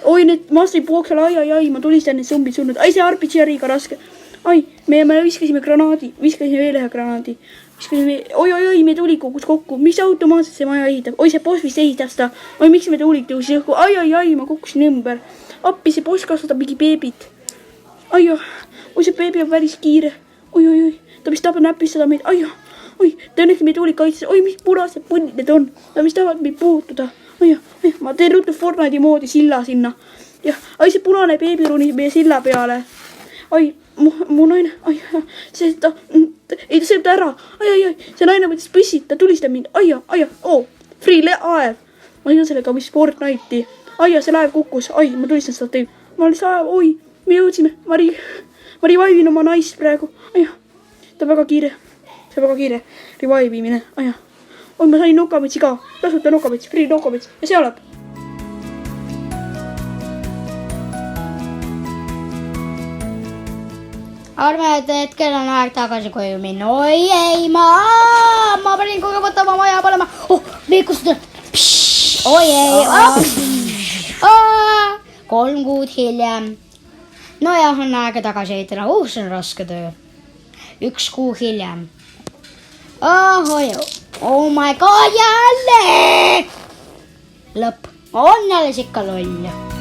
Oi, need monstrid pooksal, ai, ma tulistan need zombid surnud. Ai, see RPG-riga raske. Ai, me viskasime granaadi, viskasime veel ühe granaadi. Oi, me tuulik kogus kokku. Miks automaatselt see maja ehitab? Oi, see boss vist ehitas ta. Oi, miks me tuulik tõusis õhku? Ai, ma kukkusin ümber. Appi, see boss kasvatab mingi beebit. Oi, see beebi on päris kiire. Oi, ta vist tahab näpistada meid. Oi, ta õnneks meie tuulik kaitses. Oi, mis punased punnid need on? Ta vist tahavad meid puutuda. Oi, ma teen ruttu Fortnite'i moodi silla sinna. Jah, see punane beebi runib meie silla peale. Oi, mu naine, ei, ta sööb ta ära. Ai, see naine võttis püssid, ta tulistab mind. Free laev. Ma ei tea sellega, mis Fortnite'i. See laev kukkus. Ma tulistan seda teid. Ma olin laev, me jõudsime. Ma revive'in oma naist praegu. Ta väga kiire. See väga kiire. Revive imine. Ma sain nokkamütsi ka. Tasuta nokkamüts, free nokkamüts. Ja see oleb. Arvan, et hetkel on aeg tagasi koju minna. Oi ei, ma panin kogu võtama maja panema. Veekustada. Oi ei. 3 kuud hiljem. Nojah, on aega tagasi ehitada. See on raske töö. 1 kuu hiljem. Oh my god, jälle! Lõpp. On jälle sikka loll.